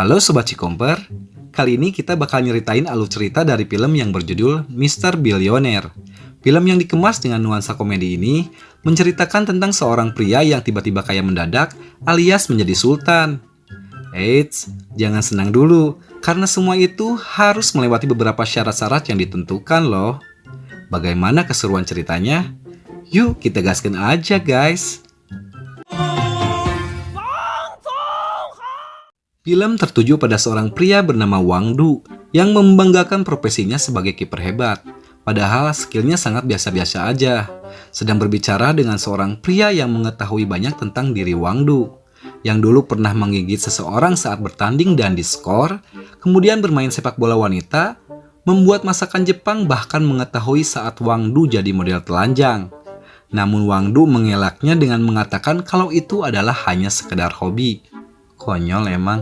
Halo Sobat Cikomper, kali ini kita bakal nyeritain alur cerita dari film yang berjudul Mr. Billionaire. Film yang dikemas dengan nuansa komedi ini menceritakan tentang seorang pria yang tiba-tiba kaya mendadak alias menjadi sultan. Eits, jangan senang dulu, karena semua itu harus melewati beberapa syarat-syarat yang ditentukan loh. Bagaimana keseruan ceritanya? Yuk kita gaskan aja guys. Film tertuju pada seorang pria bernama Wang Du yang membanggakan profesinya sebagai kiper hebat. Padahal skillnya sangat biasa-biasa aja. Sedang berbicara dengan seorang pria yang mengetahui banyak tentang diri Wang Du, yang dulu pernah menggigit seseorang saat bertanding dan diskor, kemudian bermain sepak bola wanita, membuat masakan Jepang, bahkan mengetahui saat Wang Du jadi model telanjang. Namun Wang Du mengelaknya dengan mengatakan kalau itu adalah hanya sekedar hobi. Konyol emang.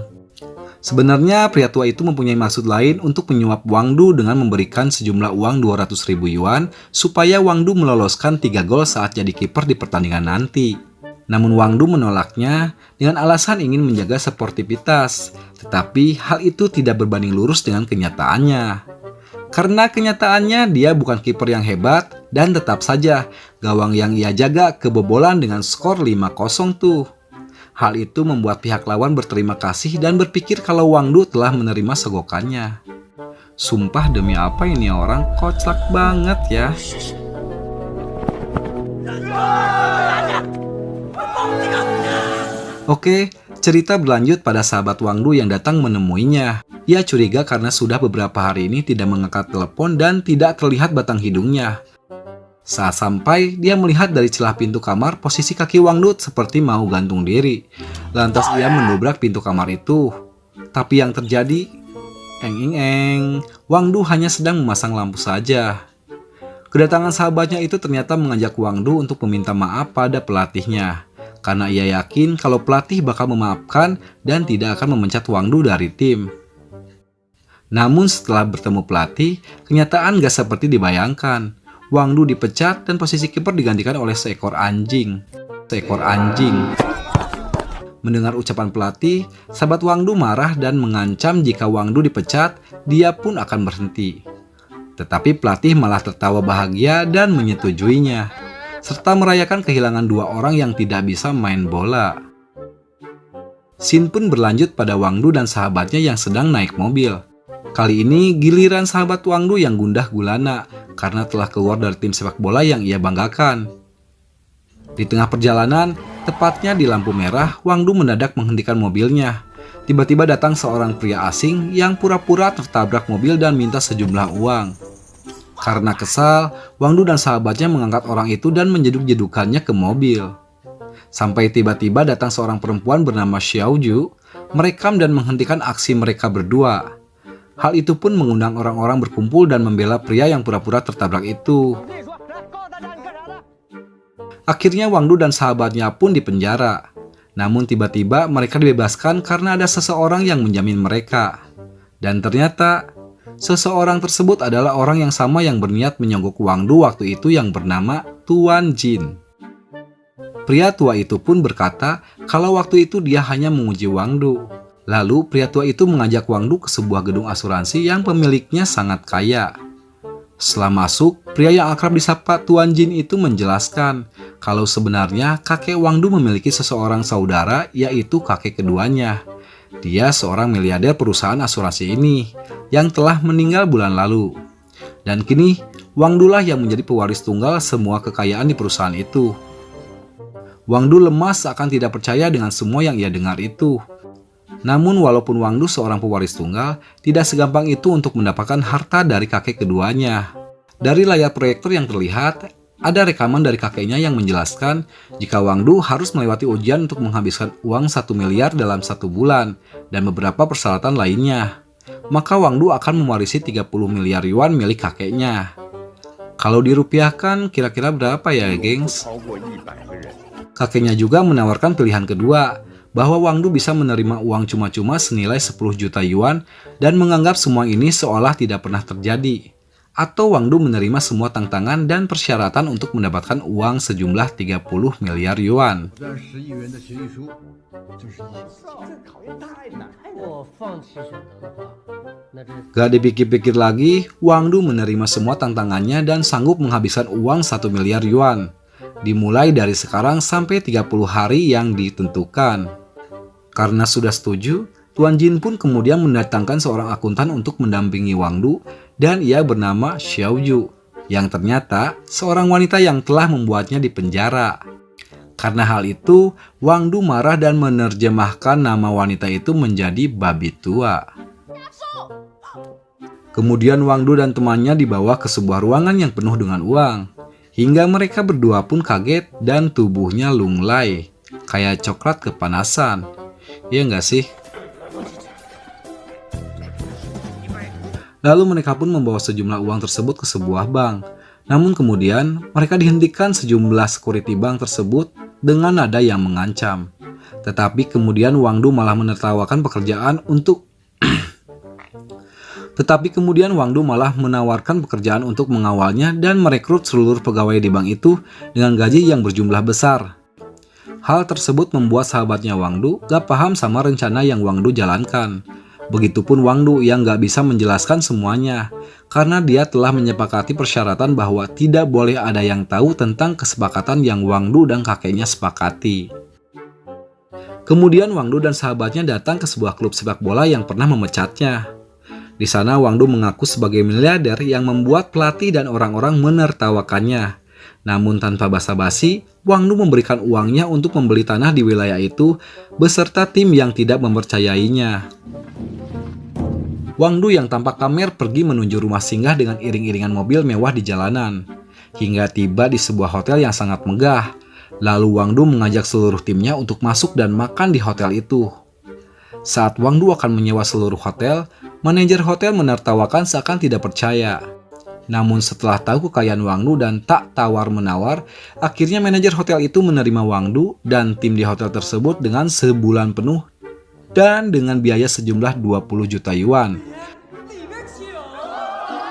Sebenarnya pria tua itu mempunyai maksud lain untuk menyuap Wang Du dengan memberikan sejumlah uang 200.000 yuan supaya Wang Du meloloskan 3 gol saat jadi kiper di pertandingan nanti. Namun Wang Du menolaknya dengan alasan ingin menjaga sportivitas, tetapi hal itu tidak berbanding lurus dengan kenyataannya. Karena kenyataannya dia bukan kiper yang hebat dan tetap saja gawang yang ia jaga kebobolan dengan skor 5-0 tuh. Hal itu membuat pihak lawan berterima kasih dan berpikir kalau Wang Du telah menerima sogokannya. Sumpah demi apa ini orang kocak banget ya. Oke, cerita berlanjut pada sahabat Wang Du yang datang menemuinya. Ia curiga karena sudah beberapa hari ini tidak mengangkat telepon dan tidak terlihat batang hidungnya. Saat sampai, dia melihat dari celah pintu kamar posisi kaki Wang Du seperti mau gantung diri. Lantas ia mendobrak pintu kamar itu. Tapi yang terjadi, Wang Du hanya sedang memasang lampu saja. Kedatangan sahabatnya itu ternyata mengajak Wang Du untuk meminta maaf pada pelatihnya. Karena ia yakin kalau pelatih bakal memaafkan dan tidak akan memecat Wang Du dari tim. Namun setelah bertemu pelatih, kenyataan gak seperti dibayangkan. Wang Du dipecat dan posisi kiper digantikan oleh seekor anjing. Mendengar ucapan pelatih, sahabat Wang Du marah dan mengancam jika Wang Du dipecat, dia pun akan berhenti. Tetapi pelatih malah tertawa bahagia dan menyetujuinya, serta merayakan kehilangan 2 orang yang tidak bisa main bola. Scene pun berlanjut pada Wang Du dan sahabatnya yang sedang naik mobil. Kali ini giliran sahabat Wang Du yang gundah gulana karena telah keluar dari tim sepak bola yang ia banggakan. Di tengah perjalanan, tepatnya di lampu merah, Wang Du mendadak menghentikan mobilnya. Tiba-tiba datang seorang pria asing yang pura-pura tertabrak mobil dan minta sejumlah uang. Karena kesal, Wang Du dan sahabatnya mengangkat orang itu dan menjeduk-jedukannya ke mobil. Sampai tiba-tiba datang seorang perempuan bernama Xiao Ju, merekam dan menghentikan aksi mereka berdua. Hal itu pun mengundang orang-orang berkumpul dan membela pria yang pura-pura tertabrak itu. Akhirnya Wang Du dan sahabatnya pun dipenjara. Namun tiba-tiba mereka dibebaskan karena ada seseorang yang menjamin mereka. Dan ternyata seseorang tersebut adalah orang yang sama yang berniat menyogok Wang Du waktu itu yang bernama Tuan Jin. Pria tua itu pun berkata kalau waktu itu dia hanya menguji Wang Du. Lalu pria tua itu mengajak Wang Du ke sebuah gedung asuransi yang pemiliknya sangat kaya. Setelah masuk, pria yang akrab disapa Tuan Jin itu menjelaskan kalau sebenarnya kakek Wang Du memiliki seseorang saudara, yaitu kakek keduanya. Dia seorang miliarder perusahaan asuransi ini yang telah meninggal bulan lalu. Dan kini Wang Du lah yang menjadi pewaris tunggal semua kekayaan di perusahaan itu. Wang Du lemas seakan tidak percaya dengan semua yang ia dengar itu. Namun walaupun Wang Du seorang pewaris tunggal, tidak segampang itu untuk mendapatkan harta dari kakek keduanya. Dari layar proyektor yang terlihat, ada rekaman dari kakeknya yang menjelaskan jika Wang Du harus melewati ujian untuk menghabiskan uang 1 miliar dalam 1 bulan dan beberapa persyaratan lainnya. Maka Wang Du akan mewarisi 30 miliar yuan milik kakeknya. Kalau dirupiahkan kira-kira berapa ya gengs? Kakeknya juga menawarkan pilihan kedua, bahwa Wang Du bisa menerima uang cuma-cuma senilai 10 juta yuan dan menganggap semua ini seolah tidak pernah terjadi. atau Wang Du menerima semua tantangan dan persyaratan untuk mendapatkan uang sejumlah 30 miliar yuan. Gak dipikir-pikir lagi, Wang Du menerima semua tantangannya dan sanggup menghabiskan uang 1 miliar yuan. Dimulai dari sekarang sampai 30 hari yang ditentukan. Karena sudah setuju, Tuan Jin pun kemudian mendatangkan seorang akuntan untuk mendampingi Wang Du, dan ia bernama Xiao Yu, yang ternyata seorang wanita yang telah membuatnya di penjara. Karena hal itu, Wang Du marah dan menerjemahkan nama wanita itu menjadi babi tua. Kemudian Wang Du dan temannya dibawa ke sebuah ruangan yang penuh dengan uang, hingga mereka berdua pun kaget dan tubuhnya lunglai, kayak coklat kepanasan. Iya nggak sih? Lalu mereka pun membawa sejumlah uang tersebut ke sebuah bank. Namun kemudian mereka dihentikan sejumlah security bank tersebut dengan nada yang mengancam. Tetapi kemudian Wang Du malah menertawakan pekerjaan untuk menawarkan pekerjaan untuk mengawalnya dan merekrut seluruh pegawai di bank itu dengan gaji yang berjumlah besar. Hal tersebut membuat sahabatnya Wang Du gak paham sama rencana yang Wang Du jalankan. Begitupun Wang Du yang gak bisa menjelaskan semuanya, karena dia telah menyepakati persyaratan bahwa tidak boleh ada yang tahu tentang kesepakatan yang Wang Du dan kakeknya sepakati. Kemudian Wang Du dan sahabatnya datang ke sebuah klub sepak bola yang pernah memecatnya. Di sana Wang Du mengaku sebagai miliarder yang membuat pelatih dan orang-orang menertawakannya. Namun tanpa basa-basi, Wang Du memberikan uangnya untuk membeli tanah di wilayah itu beserta tim yang tidak mempercayainya. Wang Du yang tampak pamer pergi menuju rumah singgah dengan iring-iringan mobil mewah di jalanan, hingga tiba di sebuah hotel yang sangat megah. Lalu Wang Du mengajak seluruh timnya untuk masuk dan makan di hotel itu. Saat Wang Du akan menyewa seluruh hotel, manajer hotel menertawakan seakan tidak percaya. Namun setelah tahu kekayaan Wang Du dan tak tawar-menawar, akhirnya manajer hotel itu menerima Wang Du dan tim di hotel tersebut dengan sebulan penuh dan dengan biaya sejumlah 20 juta yuan.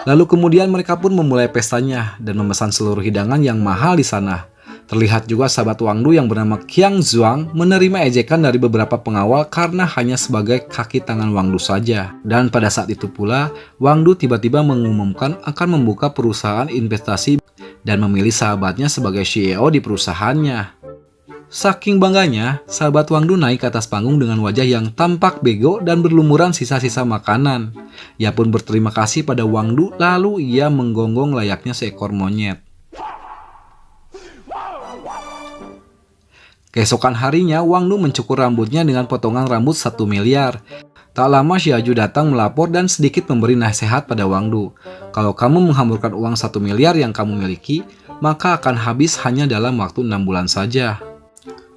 Lalu kemudian mereka pun memulai pestanya dan memesan seluruh hidangan yang mahal di sana. Terlihat juga sahabat Wang Du yang bernama Qiang Zhuang menerima ejekan dari beberapa pengawal karena hanya sebagai kaki tangan Wang Du saja. Dan pada saat itu pula, Wang Du tiba-tiba mengumumkan akan membuka perusahaan investasi dan memilih sahabatnya sebagai CEO di perusahaannya. Saking bangganya, sahabat Wang Du naik ke atas panggung dengan wajah yang tampak bego dan berlumuran sisa-sisa makanan. Ia pun berterima kasih pada Wang Du, lalu ia menggonggong layaknya seekor monyet. Keesokan harinya, Wang Du mencukur rambutnya dengan potongan rambut 1 miliar. Tak lama Xiao Yu datang melapor dan sedikit memberi nasihat pada Wang Du. Kalau kamu menghamburkan uang 1 miliar yang kamu miliki, maka akan habis hanya dalam waktu 6 bulan saja.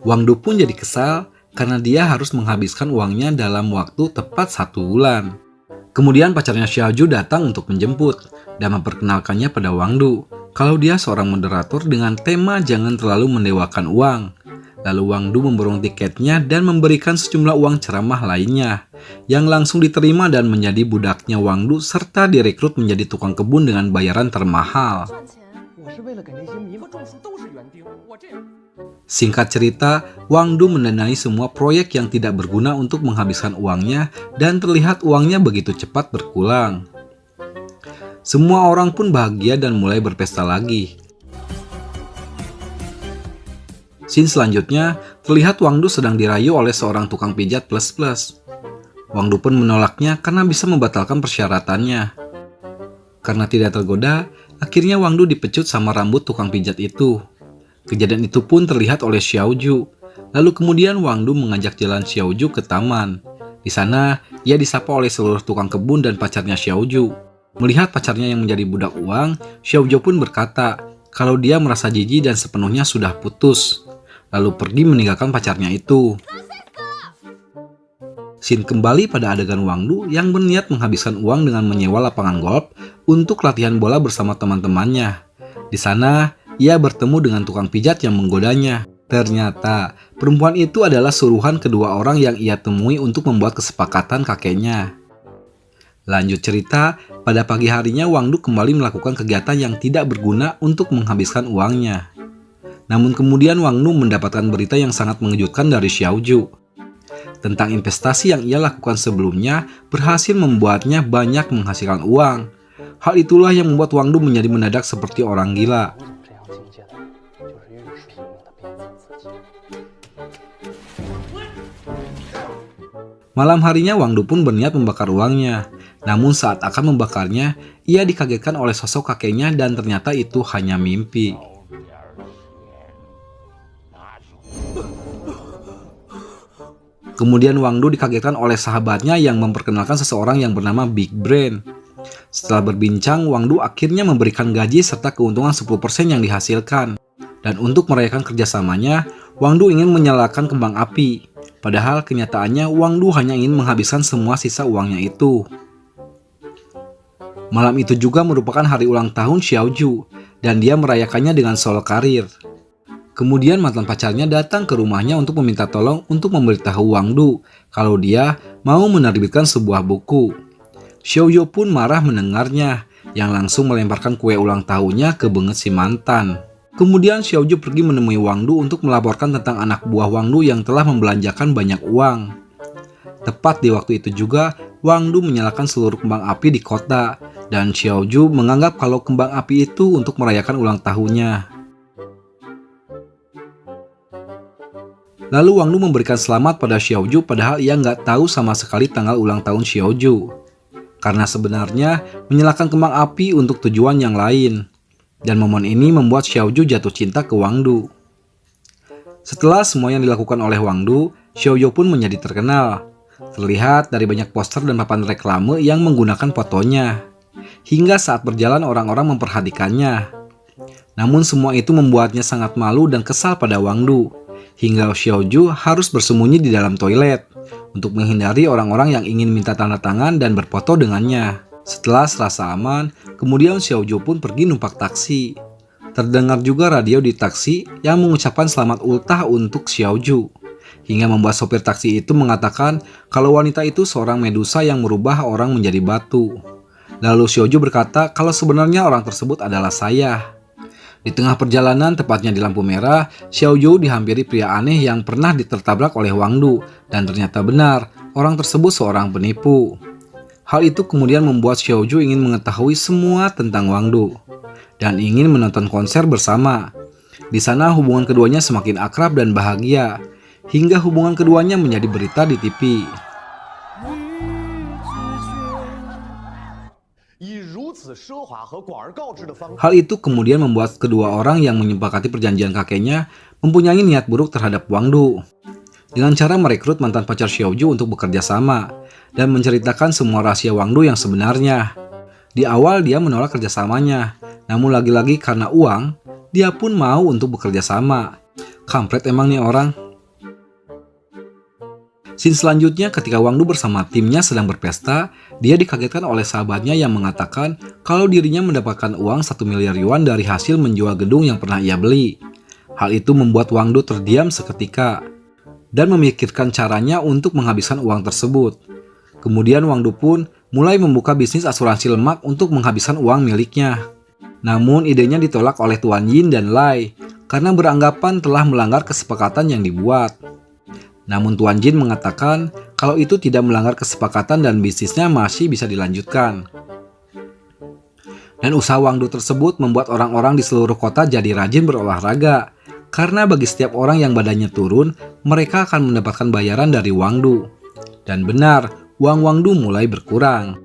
Wang Du pun jadi kesal karena dia harus menghabiskan uangnya dalam waktu tepat 1 bulan. Kemudian pacarnya Xiao Yu datang untuk menjemput dan memperkenalkannya pada Wang Du kalau dia seorang moderator dengan tema jangan terlalu mendewakan uang. Lalu Wang Du memborong tiketnya dan memberikan sejumlah uang ceramah lainnya yang langsung diterima dan menjadi budaknya Wang Du serta direkrut menjadi tukang kebun dengan bayaran termahal. Singkat cerita, Wang Du mendanai semua proyek yang tidak berguna untuk menghabiskan uangnya dan terlihat uangnya begitu cepat berkurang. Semua orang pun bahagia dan mulai berpesta lagi. Scene selanjutnya, terlihat Wang Du sedang dirayu oleh seorang tukang pijat plus-plus. Wang Du pun menolaknya karena bisa membatalkan persyaratannya. Karena tidak tergoda, akhirnya Wang Du dipecut sama rambut tukang pijat itu. Kejadian itu pun terlihat oleh Xiao Yu. Lalu kemudian Wang Du mengajak jalan Xiao Yu ke taman. Di sana, ia disapa oleh seluruh tukang kebun dan pacarnya Xiao Yu. Melihat pacarnya yang menjadi budak uang, Xiao Yu pun berkata kalau dia merasa jijik dan sepenuhnya sudah putus. Lalu pergi meninggalkan pacarnya itu. Scene kembali pada adegan Wang Du yang berniat menghabiskan uang dengan menyewa lapangan golf untuk latihan bola bersama teman-temannya. Di sana, ia bertemu dengan tukang pijat yang menggodanya. Ternyata, perempuan itu adalah suruhan kedua orang yang ia temui untuk membuat kesepakatan kakeknya. Lanjut cerita, pada pagi harinya Wang Du kembali melakukan kegiatan yang tidak berguna untuk menghabiskan uangnya. Namun kemudian Wang Du mendapatkan berita yang sangat mengejutkan dari Xiaoju. Tentang investasi yang ia lakukan sebelumnya berhasil membuatnya banyak menghasilkan uang. Hal itulah yang membuat Wang Du menjadi mendadak seperti orang gila. Malam harinya Wang Du pun berniat membakar uangnya. Namun saat akan membakarnya, ia dikagetkan oleh sosok kakeknya dan ternyata itu hanya mimpi. Kemudian Wang Du dikagetkan oleh sahabatnya yang memperkenalkan seseorang yang bernama Big Brain. Setelah berbincang, Wang Du akhirnya memberikan gaji serta keuntungan 10% yang dihasilkan. Dan untuk merayakan kerjasamanya, Wang Du ingin menyalakan kembang api. Padahal kenyataannya Wang Du hanya ingin menghabiskan semua sisa uangnya itu. Malam itu juga merupakan hari ulang tahun Xiaoju, dan dia merayakannya dengan solo karir. Kemudian mantan pacarnya datang ke rumahnya untuk meminta tolong untuk memberitahu Wang Du kalau dia mau menerbitkan sebuah buku. Xiaoju pun marah mendengarnya, yang langsung melemparkan kue ulang tahunnya ke benget si mantan. Kemudian Xiaoju pergi menemui Wang Du untuk melaporkan tentang anak buah Wang Du yang telah membelanjakan banyak uang. Tepat di waktu itu juga, Wang Du menyalakan seluruh kembang api di kota, dan Xiaoju menganggap kalau kembang api itu untuk merayakan ulang tahunnya. Lalu Wang Du memberikan selamat pada Xiaoju padahal ia nggak tahu sama sekali tanggal ulang tahun Xiaoju. Karena sebenarnya menyalakan kembang api untuk tujuan yang lain. Dan momen ini membuat Xiaoju jatuh cinta ke Wang Du. Setelah semua yang dilakukan oleh Wang Du, Xiaoju pun menjadi terkenal. Terlihat dari banyak poster dan papan reklame yang menggunakan fotonya. Hingga saat berjalan orang-orang memperhatikannya. Namun semua itu membuatnya sangat malu dan kesal pada Wang Du. Hingga Xiaoju harus bersembunyi di dalam toilet untuk menghindari orang-orang yang ingin minta tanda tangan dan berfoto dengannya. Setelah serasa aman, kemudian Xiaoju pun pergi numpak taksi. Terdengar juga radio di taksi yang mengucapkan selamat ultah untuk Xiaoju. Hingga membuat sopir taksi itu mengatakan kalau wanita itu seorang medusa yang merubah orang menjadi batu. Lalu Xiaoju berkata kalau sebenarnya orang tersebut adalah saya. Di tengah perjalanan, tepatnya di lampu merah, Xiaoju dihampiri pria aneh yang pernah ditertabrak oleh Wang Du. Dan ternyata benar, orang tersebut seorang penipu. Hal itu kemudian membuat Xiaoju ingin mengetahui semua tentang Wang Du dan ingin menonton konser bersama. Di sana hubungan keduanya semakin akrab dan bahagia, hingga hubungan keduanya menjadi berita di TV. Hal itu kemudian membuat kedua orang yang menyepakati perjanjian kakeknya mempunyai niat buruk terhadap Wang Du. Dengan cara merekrut mantan pacar Xiaoju untuk bekerja sama dan menceritakan semua rahasia Wang Du yang sebenarnya. Di awal dia menolak kerjasamanya, namun lagi-lagi karena uang, dia pun mau untuk bekerja sama. Kampret emang nih orang. Scene selanjutnya ketika Wang Du bersama timnya sedang berpesta, dia dikagetkan oleh sahabatnya yang mengatakan kalau dirinya mendapatkan uang 1 miliar yuan dari hasil menjual gedung yang pernah ia beli. Hal itu membuat Wang Du terdiam seketika dan memikirkan caranya untuk menghabiskan uang tersebut. Kemudian Wang Du pun mulai membuka bisnis asuransi lemak untuk menghabiskan uang miliknya. Namun idenya ditolak oleh Tuan Yin dan Lai karena beranggapan telah melanggar kesepakatan yang dibuat. Namun Tuan Yin mengatakan kalau itu tidak melanggar kesepakatan dan bisnisnya masih bisa dilanjutkan. Dan usaha Wang Du tersebut membuat orang-orang di seluruh kota jadi rajin berolahraga. Karena bagi setiap orang yang badannya turun, mereka akan mendapatkan bayaran dari Wang Du. Dan benar, uang Wang Du mulai berkurang.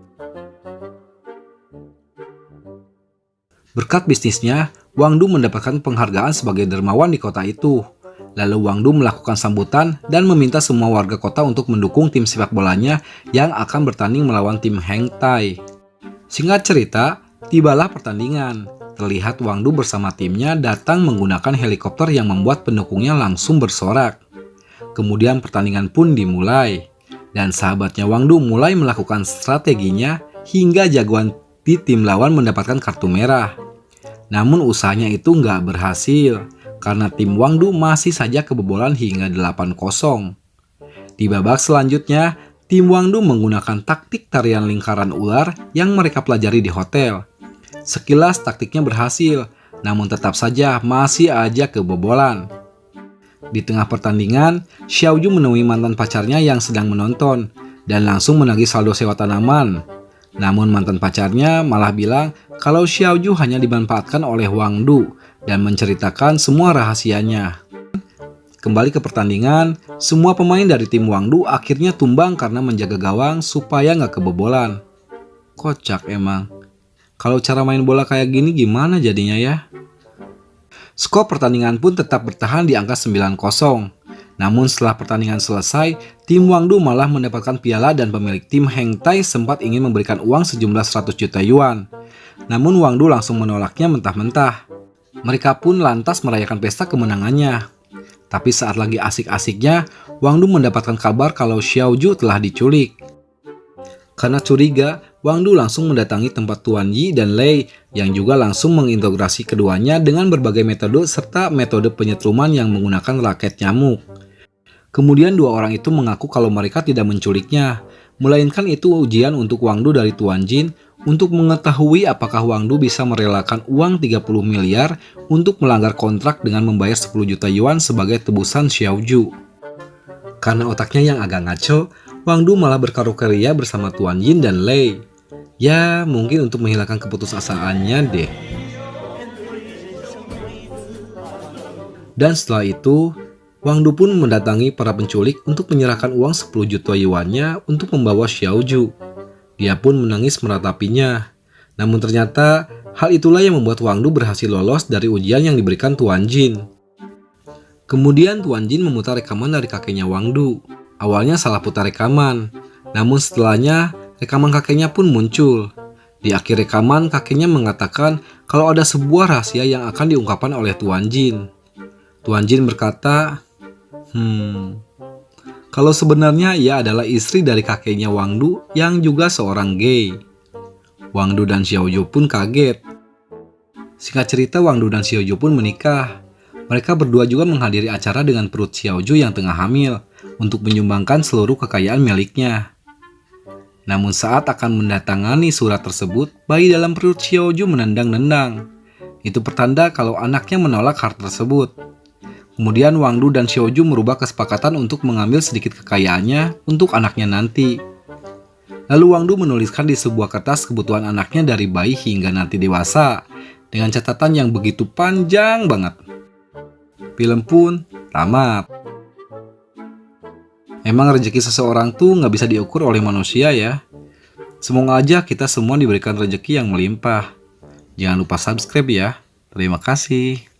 Berkat bisnisnya, Wang Du mendapatkan penghargaan sebagai dermawan di kota itu. Lalu Wang Du melakukan sambutan dan meminta semua warga kota untuk mendukung tim sepak bolanya yang akan bertanding melawan tim Heng Tai. Singkat cerita, tibalah pertandingan. Terlihat Wang Du bersama timnya datang menggunakan helikopter yang membuat pendukungnya langsung bersorak. Kemudian pertandingan pun dimulai. Dan sahabatnya Wang Du mulai melakukan strateginya hingga jagoan di tim lawan mendapatkan kartu merah. Namun usahanya itu nggak berhasil karena tim Wang Du masih saja kebobolan hingga 8-0. Di babak selanjutnya, Tim Wang Du menggunakan taktik tarian lingkaran ular yang mereka pelajari di hotel. Sekilas taktiknya berhasil, namun tetap saja masih aja kebobolan. Di tengah pertandingan, Xiaoju menemui mantan pacarnya yang sedang menonton dan langsung menagih saldo sewa tanaman. Namun mantan pacarnya malah bilang kalau Xiaoju hanya dimanfaatkan oleh Wang Du dan menceritakan semua rahasianya. Kembali ke pertandingan, semua pemain dari tim Wang Du akhirnya tumbang karena menjaga gawang supaya nggak kebobolan. Kocak emang. Kalau cara main bola kayak gini gimana jadinya ya? Skor pertandingan pun tetap bertahan di angka 9-0. Namun setelah pertandingan selesai, tim Wang Du malah mendapatkan piala dan pemilik tim Heng Tai sempat ingin memberikan uang sejumlah 100 juta yuan. Namun Wang Du langsung menolaknya mentah-mentah. Mereka pun lantas merayakan pesta kemenangannya. Tapi saat lagi asik-asiknya, Wang Du mendapatkan kabar kalau Xiaoju telah diculik. Karena curiga, Wang Du langsung mendatangi tempat Tuan Yi dan Lei yang juga langsung mengintegrasi keduanya dengan berbagai metode serta metode penyetruman yang menggunakan raket nyamuk. Kemudian dua orang itu mengaku kalau mereka tidak menculiknya, melainkan itu ujian untuk Wang Du dari Tuan Jin untuk mengetahui apakah Wang Du bisa merelakan uang 30 miliar untuk melanggar kontrak dengan membayar 10 juta yuan sebagai tebusan Xiaoju. Karena otaknya yang agak ngaco, Wang Du malah berkarukeria bersama Tuan Yin dan Lei. Ya, mungkin untuk menghilangkan keputusasaannya deh. Dan setelah itu, Wang Du pun mendatangi para penculik untuk menyerahkan uang 10 juta yuannya untuk membawa Xiaoju. Dia pun menangis meratapinya. Namun ternyata, hal itulah yang membuat Wang Du berhasil lolos dari ujian yang diberikan Tuan Jin. Kemudian Tuan Jin memutar rekaman dari kakeknya Wang Du. Awalnya salah putar rekaman, namun setelahnya rekaman kakeknya pun muncul. Di akhir rekaman, kakeknya mengatakan kalau ada sebuah rahasia yang akan diungkapkan oleh Tuan Jin. Tuan Jin berkata, kalau sebenarnya ia adalah istri dari kakeknya Wang Du yang juga seorang gay. Wang Du dan Xiaoju pun kaget. Singkat cerita, Wang Du dan Xiaoju pun menikah. Mereka berdua juga menghadiri acara dengan perut Xiaoju yang tengah hamil untuk menyumbangkan seluruh kekayaan miliknya. Namun saat akan mendatangani surat tersebut, bayi dalam perut Xiaoju menendang-nendang. Itu pertanda kalau anaknya menolak harta tersebut. Kemudian Wang Du dan Xiaoju merubah kesepakatan untuk mengambil sedikit kekayaannya untuk anaknya nanti. Lalu Wang Du menuliskan di sebuah kertas kebutuhan anaknya dari bayi hingga nanti dewasa, dengan catatan yang begitu panjang banget. Film pun tamat. Emang rezeki seseorang tuh nggak bisa diukur oleh manusia ya. Semoga aja kita semua diberikan rezeki yang melimpah. Jangan lupa subscribe ya. Terima kasih.